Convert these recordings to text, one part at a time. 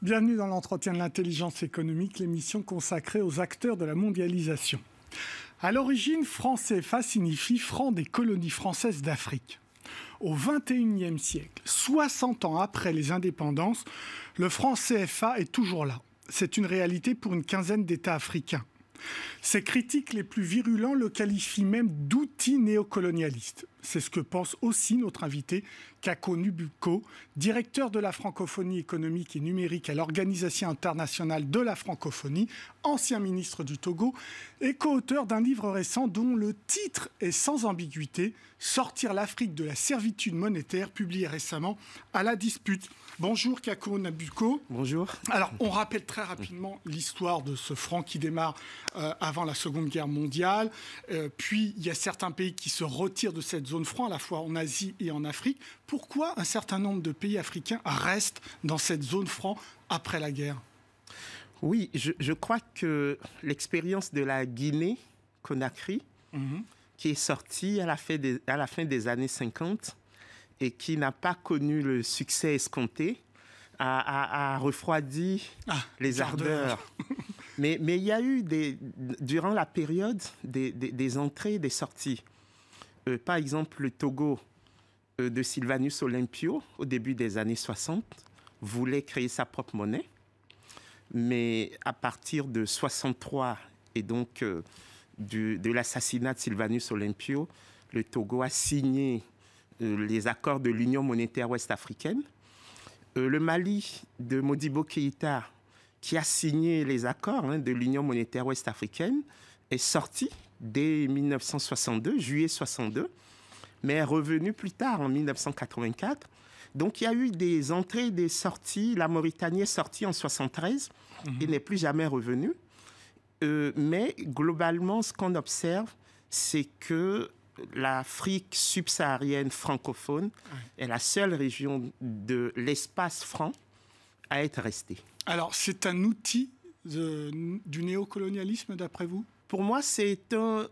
Bienvenue dans l'entretien de l'intelligence économique, l'émission consacrée aux acteurs de la mondialisation. À l'origine, franc CFA signifie franc des colonies françaises d'Afrique. Au XXIe siècle, 60 ans après les indépendances, le franc CFA est toujours là. C'est une réalité pour une quinzaine d'États africains. Ses critiques les plus virulents le qualifient même d'outil néocolonialiste. C'est ce que pense aussi notre invité, Kako Nubuko, directeur de la francophonie économique et numérique à l'Organisation internationale de la francophonie, ancien ministre du Togo et co-auteur d'un livre récent dont le titre est sans ambiguïté, « Sortir l'Afrique de la servitude monétaire », publié récemment à La Dispute. Bonjour Kako Nubuko. Bonjour. Alors, on rappelle très rapidement l'histoire de ce franc qui démarre avant la Seconde Guerre mondiale. Puis, il y a certains pays qui se retirent de cette zone franc, à la fois en Asie et en Afrique. Pourquoi un certain nombre de pays africains restent dans cette zone franc après la guerre ? Oui, je crois que l'expérience de la Guinée-Conakry, qui est sortie à la fin des années 50 et qui n'a pas connu le succès escompté, a refroidi les ardeurs. Mais il y a eu, durant la période, des entrées et des sorties. Par exemple, le Togo de Sylvanus Olympio, au début des années 60, voulait créer sa propre monnaie. Mais à partir de 63 et donc de l'assassinat de Sylvanus Olympio, le Togo a signé les accords de l'Union monétaire ouest-africaine. Le Mali de Modibo Keïta, qui a signé les accords de l'Union monétaire ouest-africaine, est sorti dès 1962, juillet 62, mais est revenu plus tard, en 1984. Donc, il y a eu des entrées et des sorties. La Mauritanie est sortie en 73 et n'est plus jamais revenue. Mais globalement, ce qu'on observe, c'est que l'Afrique subsaharienne francophone est la seule région de l'espace franc à être restée. Alors, c'est un outil du néocolonialisme, d'après vous ? Pour moi, c'est un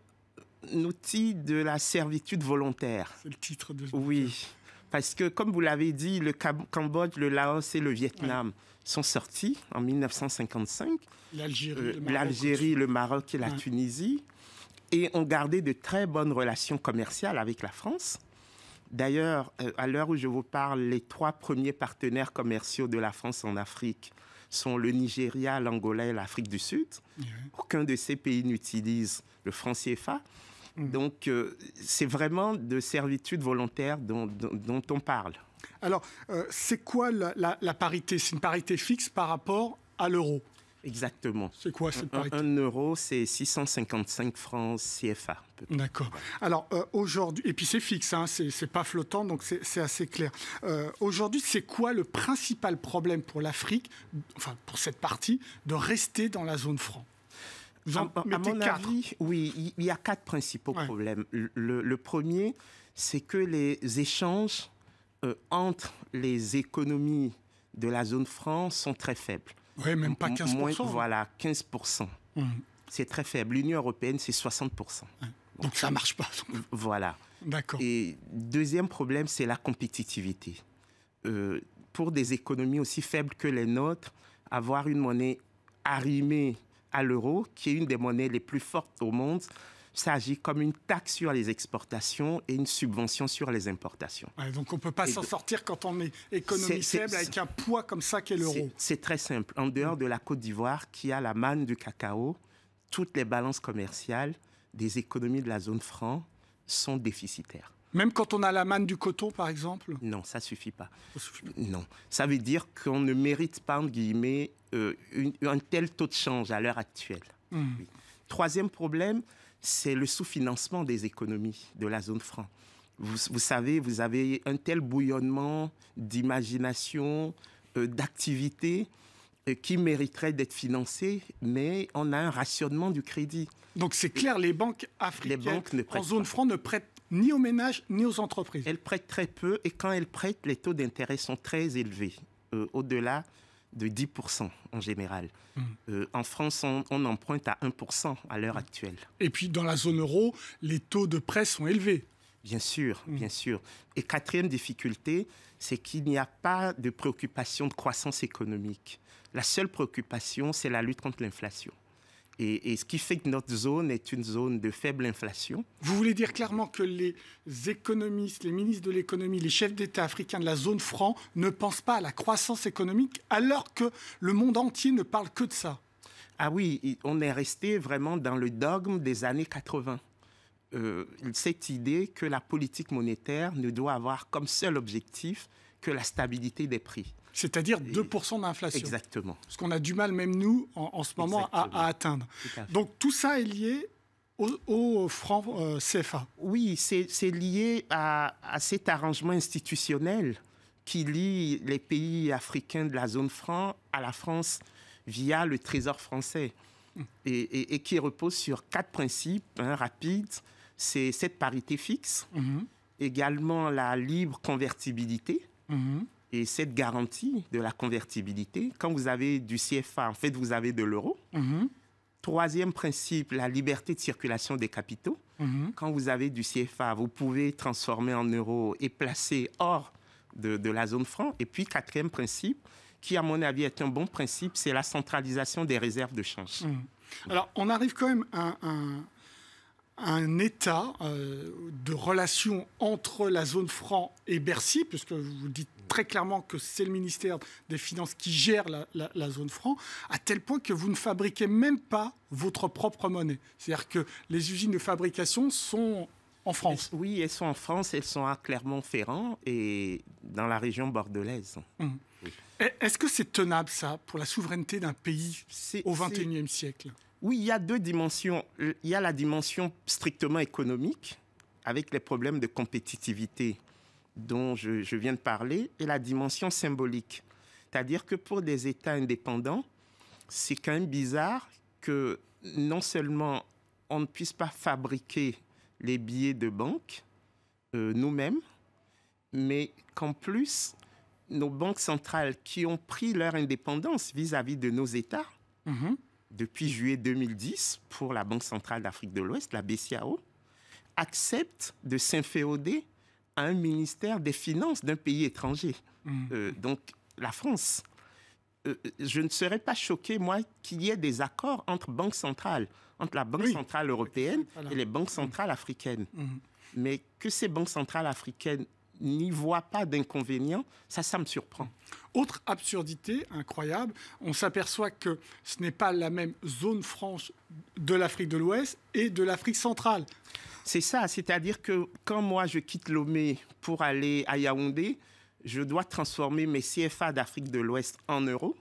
outil de la servitude volontaire. C'est le titre de... Oui, parce que, comme vous l'avez dit, le Cambodge, le Laos et le Vietnam sont sortis en 1955. L'Algérie, le Maroc et la Tunisie. Et ont gardé de très bonnes relations commerciales avec la France. D'ailleurs, à l'heure où je vous parle, les 3 premiers partenaires commerciaux de la France en Afrique sont le Nigeria, l'Angola et l'Afrique du Sud. Aucun de ces pays n'utilise le franc CFA. Donc, c'est vraiment de servitude volontaire dont on parle. Alors, c'est quoi la parité ? C'est une parité fixe par rapport à l'euro ? Exactement. C'est quoi cette parité ? 1 euro, c'est 655 francs CFA. D'accord. Alors, aujourd'hui, et puis c'est fixe, c'est pas flottant, donc c'est assez clair. Aujourd'hui, c'est quoi le principal problème pour l'Afrique, enfin pour cette partie, de rester dans la zone franc ? À mon avis, oui, il y a 4 principaux problèmes. Le premier, c'est que les échanges entre les économies de la zone franc sont très faibles. Oui, même pas 15%. Voilà, 15%. C'est très faible. L'Union européenne, c'est 60%. Donc ça ne marche pas. Voilà. D'accord. Et deuxième problème, c'est la compétitivité. Pour des économies aussi faibles que les nôtres, avoir une monnaie arrimée à l'euro, qui est une des monnaies les plus fortes au monde, ça agit comme une taxe sur les exportations et une subvention sur les importations. Donc on ne peut pas s'en sortir quand on est économie faible avec un poids comme ça qu'est l'euro. C'est très simple. En dehors de la Côte d'Ivoire, qui a la manne du cacao, toutes les balances commerciales des économies de la zone franc sont déficitaires. Même quand on a la manne du coton, par exemple ? Non, ça ne suffit pas. Non. Ça veut dire qu'on ne mérite pas, entre guillemets, un tel taux de change à l'heure actuelle. Oui. Troisième problème, c'est le sous-financement des économies de la zone franc. Vous savez, vous avez un tel bouillonnement d'imagination, d'activité qui mériterait d'être financé, mais on a un rationnement du crédit. Donc c'est clair, les banques africaines en zone franc ne prêtent ni aux ménages ni aux entreprises. Elles prêtent très peu et quand elles prêtent, les taux d'intérêt sont très élevés, au-delà de 10% en général. En France, on emprunte à 1% à l'heure actuelle. Et puis dans la zone euro, les taux de prêt sont élevés. Bien sûr, bien sûr. Et quatrième difficulté, c'est qu'il n'y a pas de préoccupation de croissance économique. La seule préoccupation, c'est la lutte contre l'inflation. Et ce qui fait que notre zone est une zone de faible inflation. Vous voulez dire clairement que les économistes, les ministres de l'économie, les chefs d'État africains de la zone franc ne pensent pas à la croissance économique alors que le monde entier ne parle que de ça? Ah oui, on est resté vraiment dans le dogme des années 80. Cette idée que la politique monétaire ne doit avoir comme seul objectif que la stabilité des prix. C'est-à-dire 2% d'inflation. Exactement. Ce qu'on a du mal, même nous, en ce moment, à atteindre. Donc tout ça est lié au franc CFA. Oui, c'est lié à cet arrangement institutionnel qui lie les pays africains de la zone franc à la France via le Trésor français et qui repose sur 4 principes rapides. C'est cette parité fixe, également la libre convertibilité, et cette garantie de la convertibilité. Quand vous avez du CFA, en fait, vous avez de l'euro. Troisième principe, la liberté de circulation des capitaux. Quand vous avez du CFA, vous pouvez transformer en euros et placer hors de la zone franc. Et puis, quatrième principe, qui, à mon avis, est un bon principe, c'est la centralisation des réserves de change. Alors, on arrive quand même à un état de relation entre la zone franc et Bercy, puisque vous dites très clairement que c'est le ministère des Finances qui gère la zone franc, à tel point que vous ne fabriquez même pas votre propre monnaie. C'est-à-dire que les usines de fabrication sont en France. Oui, elles sont en France, elles sont à Clermont-Ferrand et dans la région bordelaise. Oui. Est-ce que c'est tenable, ça, pour la souveraineté d'un pays au XXIe siècle ? Oui, il y a 2 dimensions. Il y a la dimension strictement économique, avec les problèmes de compétitivité dont je viens de parler, et la dimension symbolique. C'est-à-dire que pour des États indépendants, c'est quand même bizarre que non seulement on ne puisse pas fabriquer les billets de banque nous-mêmes, mais qu'en plus, nos banques centrales qui ont pris leur indépendance vis-à-vis de nos États, depuis juillet 2010, pour la Banque centrale d'Afrique de l'Ouest, la BCAO, acceptent de s'inféoder à un ministère des Finances d'un pays étranger. Donc, la France. Je ne serais pas choqué, moi, qu'il y ait des accords entre banques centrales, entre la Banque centrale européenne et les banques centrales africaines. Mais que ces banques centrales africaines n'y voient pas d'inconvénient, ça me surprend. Autre absurdité incroyable, on s'aperçoit que ce n'est pas la même zone franche de l'Afrique de l'Ouest et de l'Afrique centrale. C'est ça, c'est-à-dire que quand moi je quitte Lomé pour aller à Yaoundé, je dois transformer mes CFA d'Afrique de l'Ouest en euros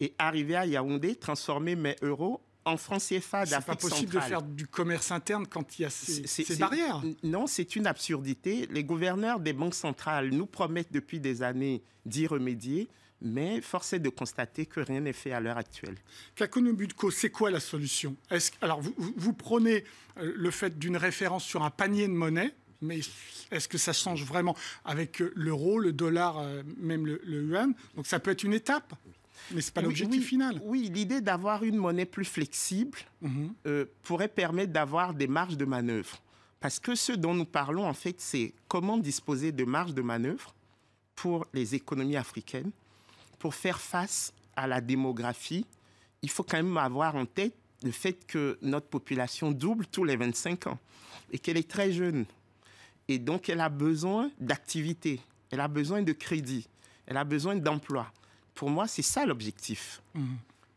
et arriver à Yaoundé, transformer mes euros en francs CFA d'Afrique centrale. C'est pas possible de faire du commerce interne quand il y a ces barrières. Non, c'est une absurdité. Les gouverneurs des banques centrales nous promettent depuis des années d'y remédier, mais force est de constater que rien n'est fait à l'heure actuelle. Kakono Budko, c'est quoi la solution ? Alors, vous prenez le fait d'une référence sur un panier de monnaie, mais est-ce que ça change vraiment avec l'euro, le dollar, même le yuan ? Donc ça peut être une étape ? Mais ce n'est pas l'objectif final. Oui, l'idée d'avoir une monnaie plus flexible pourrait permettre d'avoir des marges de manœuvre. Parce que ce dont nous parlons, en fait, c'est comment disposer de marges de manœuvre pour les économies africaines. Pour faire face à la démographie, il faut quand même avoir en tête le fait que notre population double tous les 25 ans et qu'elle est très jeune. Et donc, elle a besoin d'activité, elle a besoin de crédit, elle a besoin d'emploi. Pour moi, c'est ça l'objectif.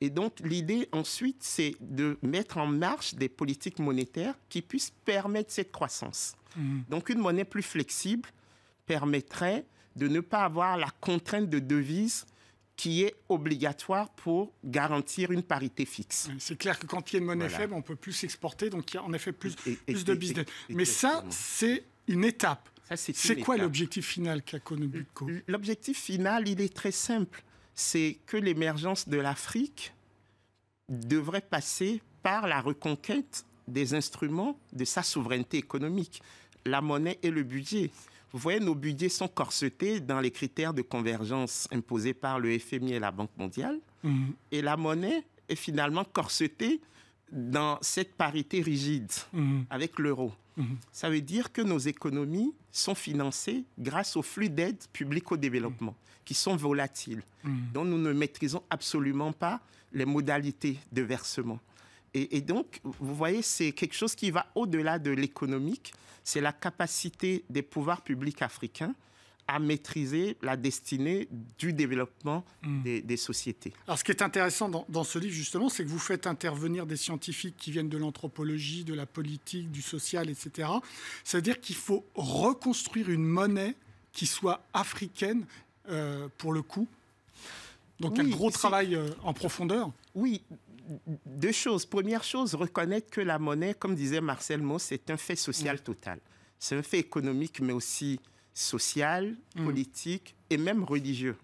Et donc, l'idée ensuite, c'est de mettre en marche des politiques monétaires qui puissent permettre cette croissance. Donc, une monnaie plus flexible permettrait de ne pas avoir la contrainte de devise qui est obligatoire pour garantir une parité fixe. C'est clair que quand il y a une monnaie faible, on ne peut plus s'exporter, donc il y a en effet plus de business. Mais ça, c'est une étape. C'est quoi l'objectif final, Kakono Budko ? L'objectif final, il est très simple. C'est que l'émergence de l'Afrique devrait passer par la reconquête des instruments de sa souveraineté économique, la monnaie et le budget. Vous voyez, nos budgets sont corsetés dans les critères de convergence imposés par le FMI et la Banque mondiale. Et la monnaie est finalement corsetée dans cette parité rigide avec l'euro. Ça veut dire que nos économies sont financées grâce aux flux d'aide publique au développement, qui sont volatiles, dont nous ne maîtrisons absolument pas les modalités de versement. Et donc, vous voyez, c'est quelque chose qui va au-delà de l'économique. C'est la capacité des pouvoirs publics africains à maîtriser la destinée du développement des sociétés. Alors, ce qui est intéressant dans ce livre, justement, c'est que vous faites intervenir des scientifiques qui viennent de l'anthropologie, de la politique, du social, etc. C'est-à-dire qu'il faut reconstruire une monnaie qui soit africaine, pour le coup. Donc, un gros travail en profondeur. Oui, deux choses. Première chose, reconnaître que la monnaie, comme disait Marcel Mauss, c'est un fait social total. C'est un fait économique, mais aussi social, politique et même religieux.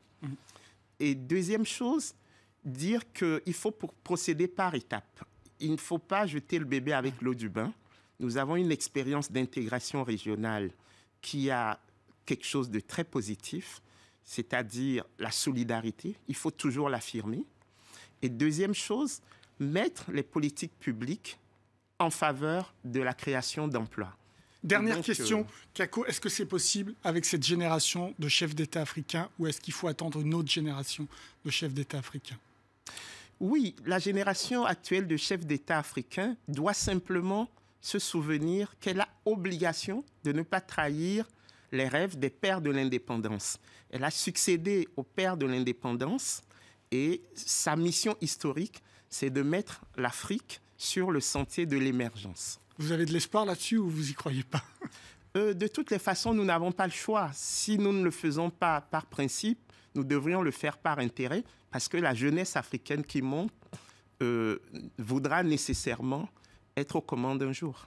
Et deuxième chose, dire qu'il faut procéder par étapes. Il ne faut pas jeter le bébé avec l'eau du bain. Nous avons une expérience d'intégration régionale qui a quelque chose de très positif, c'est-à-dire la solidarité. Il faut toujours l'affirmer. Et deuxième chose, mettre les politiques publiques en faveur de la création d'emplois. Dernière question, Kako, est-ce que c'est possible avec cette génération de chefs d'État africains ou est-ce qu'il faut attendre une autre génération de chefs d'État africains? Oui, la génération actuelle de chefs d'État africains doit simplement se souvenir qu'elle a obligation de ne pas trahir les rêves des pères de l'indépendance. Elle a succédé aux pères de l'indépendance et sa mission historique, c'est de mettre l'Afrique sur le sentier de l'émergence. Vous avez de l'espoir là-dessus ou vous n'y croyez pas? De toutes les façons, nous n'avons pas le choix. Si nous ne le faisons pas par principe, nous devrions le faire par intérêt, parce que la jeunesse africaine qui monte voudra nécessairement être aux commandes un jour.